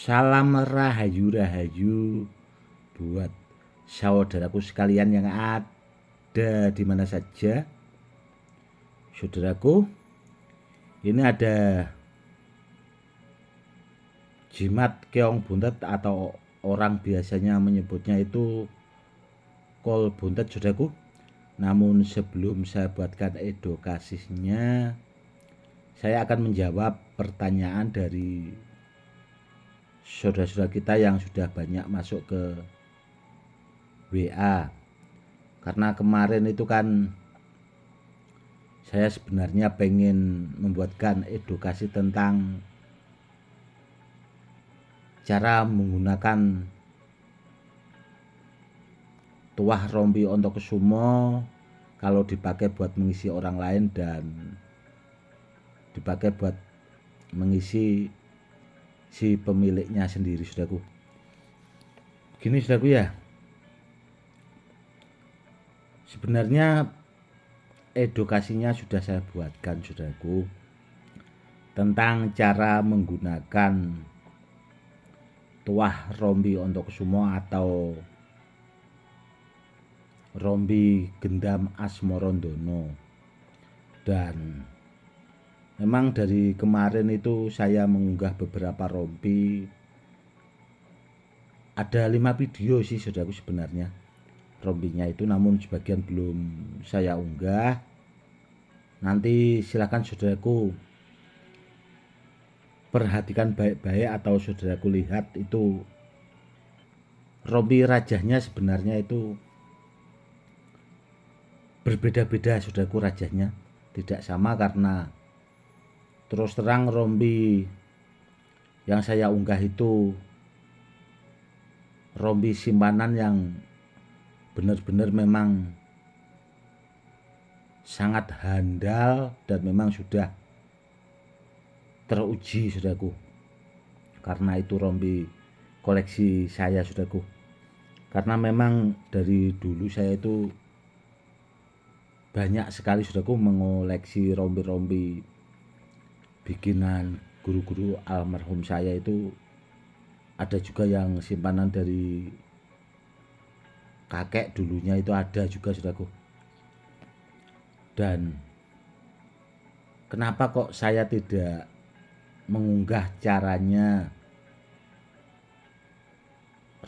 Salam rahayu-rahayu buat saudaraku sekalian yang ada di mana saja. Saudaraku, ini ada jimat keong buntet atau orang biasanya menyebutnya itu kol buntet, saudaraku. Namun sebelum saya buatkan edukasinya, saya akan menjawab pertanyaan dari saudara-saudara kita yang sudah banyak masuk ke WA. Karena kemarin itu kan saya sebenarnya pengen membuatkan edukasi tentang cara menggunakan tuah rompi ontokusumo kalau dipakai buat mengisi orang lain dan dipakai buat mengisi si pemiliknya sendiri, saudaraku. Gini, saudaraku, ya, sebenarnya edukasinya sudah saya buatkan, saudaraku, tentang cara menggunakan tuah rompi ontokusumo atau rompi gendam Asmorondono. Dan memang dari kemarin itu saya mengunggah beberapa rompi, ada 5 video sih, saudaraku, sebenarnya rompinya itu, namun sebagian belum saya unggah. Nanti silakan saudaraku perhatikan baik-baik atau saudaraku lihat itu rompi rajahnya sebenarnya itu berbeda-beda, saudaraku, rajahnya tidak sama. Karena terus terang rompi yang saya unggah itu rompi simpanan yang benar-benar memang sangat handal dan memang sudah teruji, saudaraku. Karena itu rompi koleksi saya, saudaraku. Karena memang dari dulu saya itu banyak sekali, saudaraku, mengoleksi rompi-rompi bikinan guru-guru almarhum saya. Itu ada juga yang simpanan dari kakek dulunya, itu ada juga, saudaraku. Dan kenapa kok saya tidak mengunggah caranya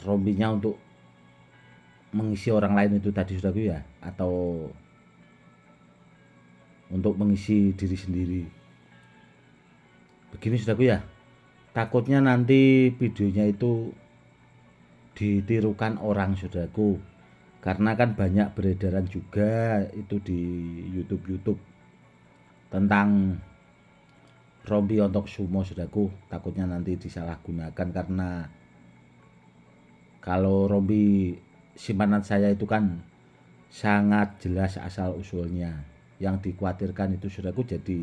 rompinya untuk mengisi orang lain itu tadi, saudaraku, ya, atau untuk mengisi diri sendiri. Begini, saudaraku, ya, takutnya nanti videonya itu ditirukan orang, saudaraku. Karena kan banyak beredaran juga itu di YouTube tentang rompi ontokusumo, saudaraku. Takutnya nanti disalahgunakan, karena kalau rompi simpanan saya itu kan sangat jelas asal usulnya. Yang dikhawatirkan itu, saudaraku, jadi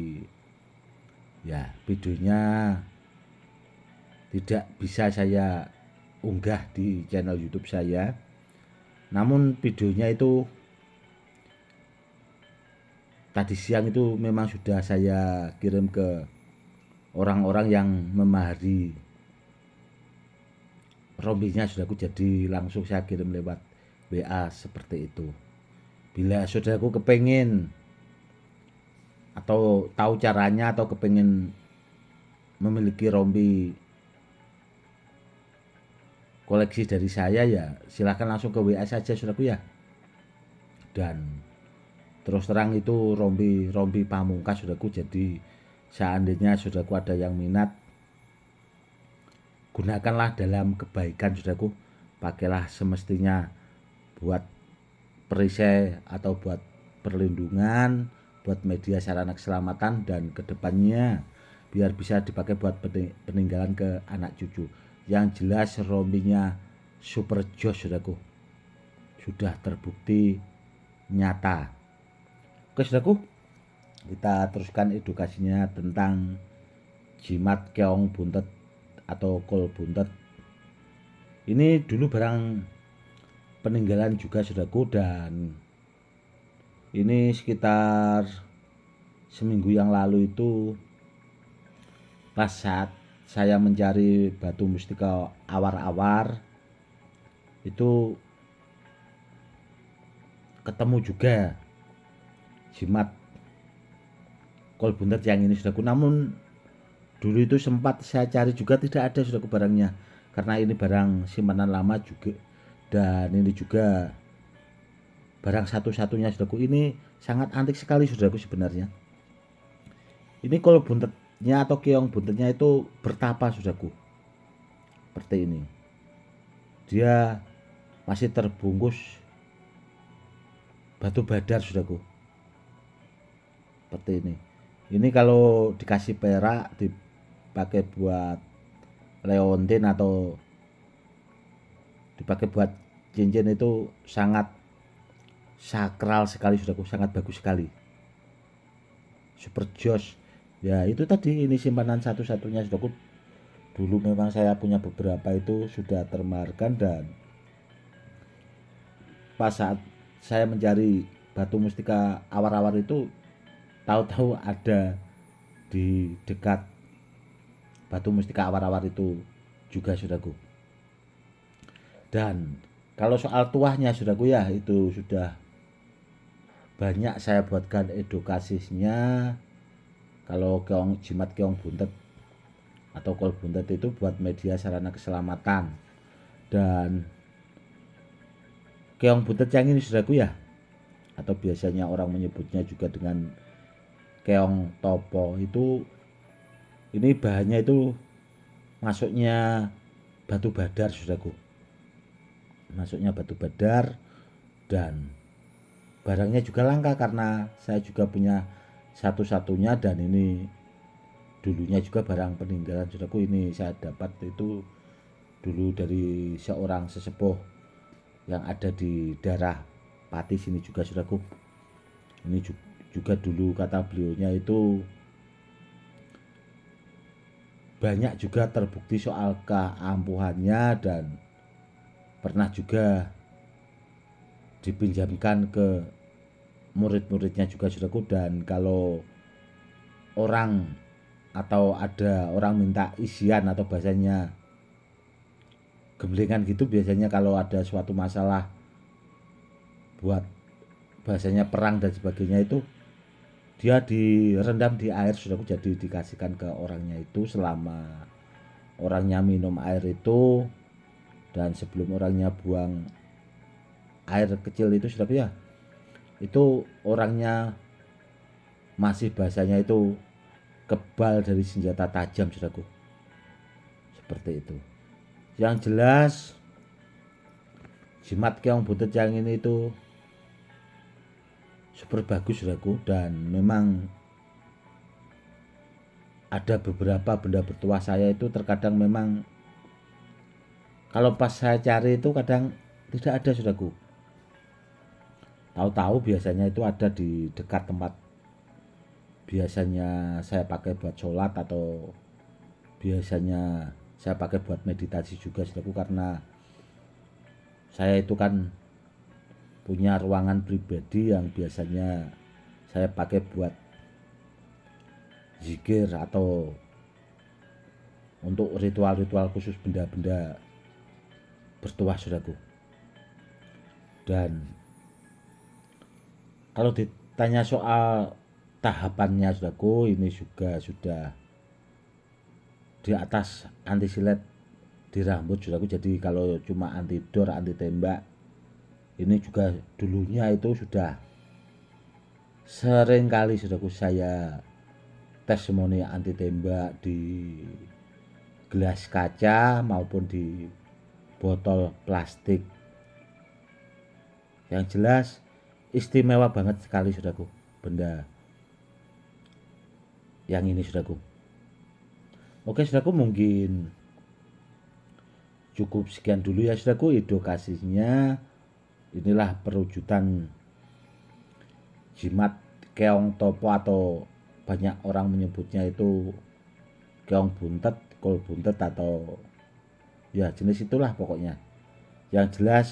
ya videonya tidak bisa saya unggah di channel YouTube saya. Namun videonya itu tadi siang itu memang sudah saya kirim ke orang-orang yang memahari rompinya, saudaraku. Jadi langsung saya kirim lewat WA seperti itu. Bila saudaraku kepengen atau tahu caranya atau kepengen memiliki rompi koleksi dari saya, ya silahkan langsung ke WA saja, saudaraku, ya. Dan terus terang itu rompi pamungkas, saudaraku. Jadi seandainya saudaraku ada yang minat, gunakanlah dalam kebaikan, saudaraku. Pakailah semestinya buat perisai atau buat perlindungan, buat media sarana keselamatan, dan kedepannya biar bisa dipakai buat peninggalan ke anak cucu. Yang jelas rompinya super jos, saudaraku, sudah terbukti nyata. Oke, saudaraku, kita teruskan edukasinya tentang jimat keong buntet atau kol buntet. Ini dulu barang peninggalan juga, saudaraku, dan ini sekitar seminggu yang lalu itu pas saat saya mencari batu mustika awar-awar itu ketemu juga jimat kol buntet yang ini saudaraku. Namun dulu itu sempat saya cari juga tidak ada saudaraku barangnya, karena ini barang simpanan lama juga, dan ini juga barang satu-satunya saudaraku. Ini sangat antik sekali saudaraku sebenarnya. Ini kol buntetnya atau keong buntetnya itu bertapa saudaraku, seperti ini. Dia masih terbungkus batu badar saudaraku, seperti ini. Ini kalau dikasih perak dipakai buat leontin atau dipakai buat cincin itu sangat sakral sekali saudaraku, sangat bagus sekali, super joss. Ya itu tadi, ini simpanan satu-satunya saudaraku. Dulu memang saya punya beberapa itu sudah termaharkan, dan pas saat saya mencari batu mustika awar-awar itu tahu-tahu ada di dekat batu mustika awar-awar itu juga saudaraku. Dan kalau soal tuahnya saudaraku ya, itu sudah banyak saya buatkan edukasinya. Kalau jimat keong buntet atau kol buntet itu buat media sarana keselamatan. Dan keong buntet yang ini saudaraku ya, atau biasanya orang menyebutnya juga dengan keong topo, itu ini bahannya itu masuknya batu badar saudaraku, masuknya batu badar. Dan barangnya juga langka karena saya juga punya satu-satunya, dan ini dulunya juga barang peninggalan saudaraku. Ini saya dapat itu dulu dari seorang sesepuh yang ada di daerah Pati sini juga saudaraku. Ini juga dulu kata beliaunya itu banyak juga terbukti soal keampuhannya, dan pernah juga dipinjamkan ke murid-muridnya juga saudaraku. Dan kalau orang atau ada orang minta isian atau bahasanya gemblengan gitu, biasanya kalau ada suatu masalah buat bahasanya perang dan sebagainya, itu dia direndam di air saudaraku, jadi dikasihkan ke orangnya itu selama orangnya minum air itu, dan sebelum orangnya buang air kecil itu saudaraku ya, itu orangnya masih bahasanya itu kebal dari senjata tajam saudaraku, seperti itu. Yang jelas jimat keong buntet yang ini itu super bagus saudaraku, dan memang ada beberapa benda bertuah saya itu terkadang memang kalau pas saya cari itu kadang tidak ada saudaraku. Tahu-tahu biasanya itu ada di dekat tempat biasanya saya pakai buat sholat, atau biasanya saya pakai buat meditasi juga saudaraku, karena saya itu kan punya ruangan pribadi yang biasanya saya pakai buat zikir atau untuk ritual-ritual khusus benda-benda bertuah saudaraku. Dan kalau ditanya soal tahapannya saudaraku, ini juga sudah di atas anti silet di rambut saudaraku. Jadi kalau cuma anti dor, anti tembak, ini juga dulunya itu sudah sering kali saudaraku saya testimoni anti tembak di gelas kaca maupun di botol plastik. Yang jelas istimewa banget sekali saudaraku benda yang ini saudaraku. Oke saudaraku, mungkin cukup sekian dulu ya saudaraku edukasinya. Inilah perwujudan jimat keong topo, atau banyak orang menyebutnya itu keong buntet, kol buntet, atau ya jenis itulah pokoknya. Yang jelas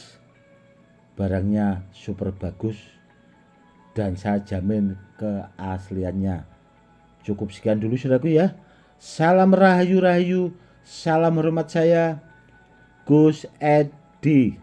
barangnya super bagus dan saya jamin keasliannya. Cukup sekian dulu saudaraku ya. Salam rahayu-rahayu, salam hormat saya, Gus Edi.